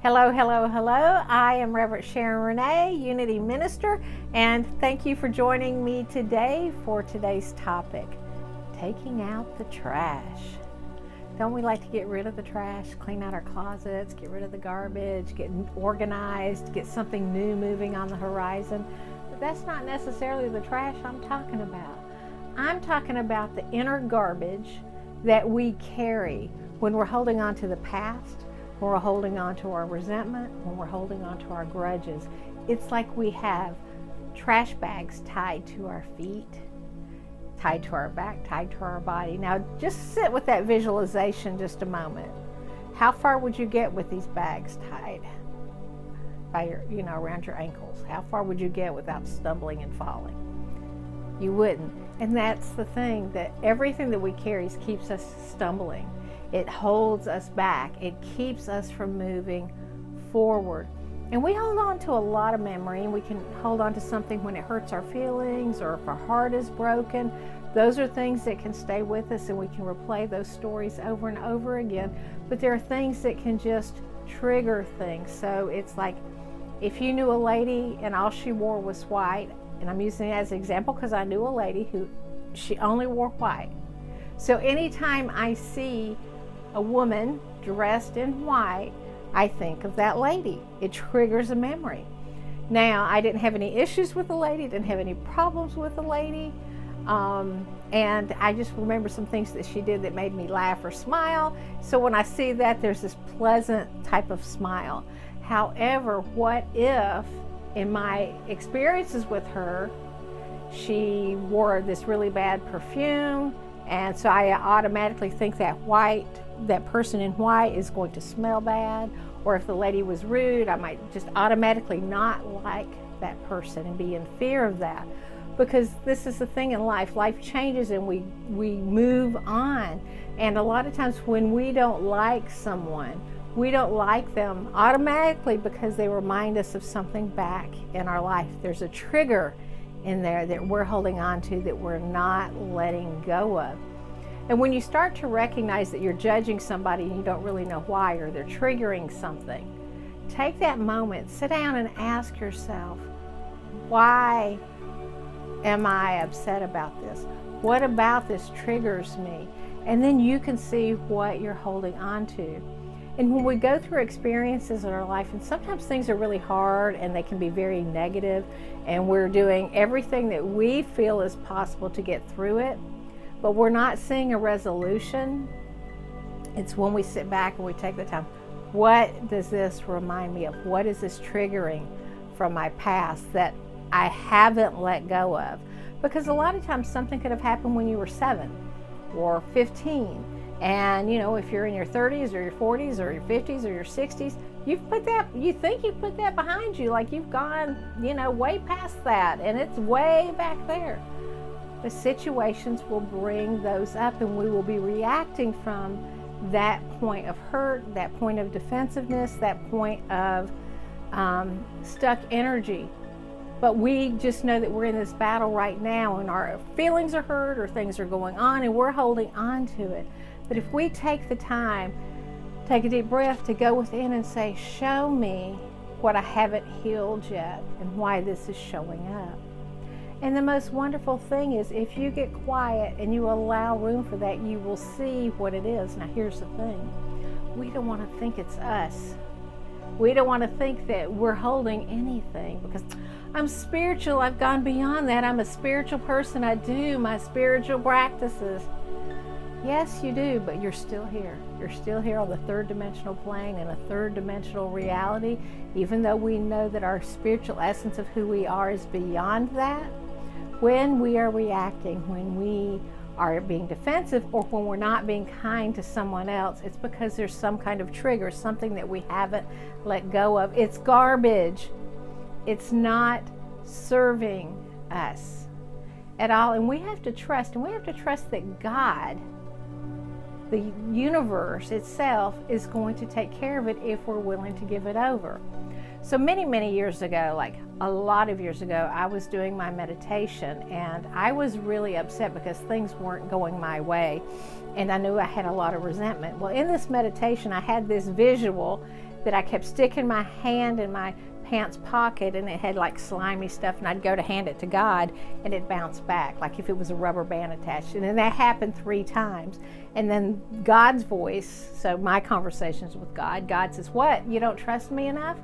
Hello, hello, hello. I am Reverend Sharon Renee, Unity Minister, and thank you for joining me today for today's topic, taking out the trash. Don't we like to get rid of the trash, clean out our closets, get rid of the garbage, get organized, get something new moving on the horizon? But that's not necessarily the trash I'm talking about. I'm talking about the inner garbage that we carry when we're holding on to the past, when we're holding on to our resentment, when we're holding on to our grudges. It's like we have trash bags tied to our feet, tied to our back, tied to our body. Now just sit with that visualization just a moment. How far would you get with these bags tied by your, around your ankles? How far would you get without stumbling and falling? You wouldn't. And that's the thing, that everything that we carry keeps us stumbling. It holds us back. It keeps us from moving forward. And we hold on to a lot of memory, and we can hold on to something when it hurts our feelings or if our heart is broken. Those are things that can stay with us, and we can replay those stories over and over again. But there are things that can just trigger things. So it's like if you knew a lady and all she wore was white, and I'm using it as an example because I knew a lady who she only wore white. So anytime I see a woman dressed in white, I think of that lady. It triggers a memory. Now, I didn't have any issues with the lady, didn't have any problems with the lady, and I just remember some things that she did that made me laugh or smile. So when I see that, there's this pleasant type of smile. However, what if in my experiences with her, she wore this really bad perfume, and so I automatically think that person in white is going to smell bad. Or if the lady was rude, I might just automatically not like that person and be in fear of that. Because this is the thing in life. Life changes and we move on. And a lot of times when we don't like someone, we don't like them automatically because they remind us of something back in our life. There's a trigger in there that we're holding on to that we're not letting go of. And when you start to recognize that you're judging somebody and you don't really know why, or they're triggering something, take that moment, sit down and ask yourself, why am I upset about this? What about this triggers me? And then you can see what you're holding on to. And when we go through experiences in our life, and sometimes things are really hard and they can be very negative, and we're doing everything that we feel is possible to get through it, but we're not seeing a resolution, it's when we sit back and we take the time. What does this remind me of? What is this triggering from my past that I haven't let go of? Because a lot of times something could have happened when you were 7 or 15. And if you're in your 30s or your 40s or your 50s or your 60s, you think you've put that behind you, like you've gone, way past that, and it's way back there. The situations will bring those up, and we will be reacting from that point of hurt, that point of defensiveness, that point of stuck energy. But we just know that we're in this battle right now, and our feelings are hurt or things are going on, and we're holding on to it. But if we take the time, take a deep breath to go within and say, show me what I haven't healed yet and why this is showing up. And the most wonderful thing is if you get quiet and you allow room for that, you will see what it is. Now here's the thing. We don't want to think it's us. We don't want to think that we're holding anything because I'm spiritual. I've gone beyond that. I'm a spiritual person. I do my spiritual practices. Yes, you do, but you're still here. You're still here on the third dimensional plane in a third dimensional reality, even though we know that our spiritual essence of who we are is beyond that. When we are reacting, when we are being defensive, or when we're not being kind to someone else, it's because there's some kind of trigger, something that we haven't let go of. It's garbage. It's not serving us at all. And we have to trust, that God, the universe itself, is going to take care of it if we're willing to give it over. So many years ago, like a lot of years ago, I was doing my meditation, and I was really upset because things weren't going my way, and I knew I had a lot of resentment. Well, in this meditation, I had this visual that I kept sticking my hand in my pants pocket and it had like slimy stuff, and I'd go to hand it to God and it bounced back like if it was a rubber band attached. And then that happened 3 times. And then God's voice, so my conversations with God, God says, "What? You don't trust me enough?"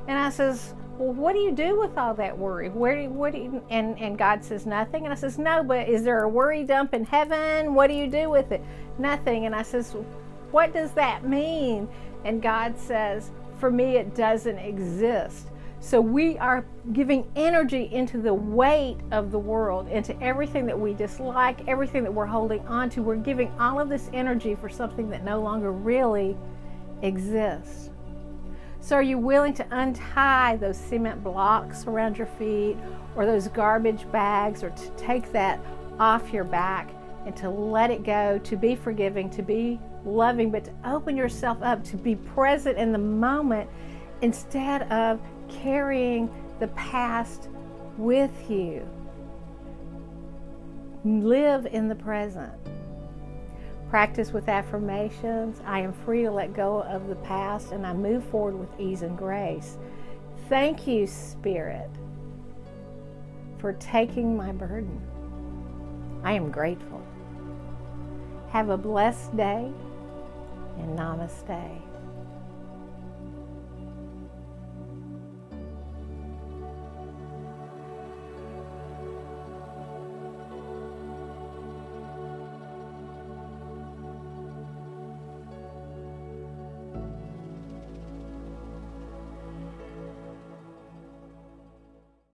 And I says, "Well, what do you do with all that worry? What do you," and God says, "Nothing." And I says, "No, but is there a worry dump in heaven? What do you do with it?" "Nothing." And I says, "What does that mean?" And God says, "For me, it doesn't exist." So we are giving energy into the weight of the world, into everything that we dislike, everything that we're holding on to. We're giving all of this energy for something that no longer really exists. So are you willing to untie those cement blocks around your feet, or those garbage bags, or to take that off your back and to let it go, to be forgiving, to be loving, but to open yourself up, to be present in the moment instead of carrying the past with you? Live in the present. Practice with affirmations. I am free to let go of the past and I move forward with ease and grace. Thank you, Spirit, for taking my burden. I am grateful. Have a blessed day and namaste.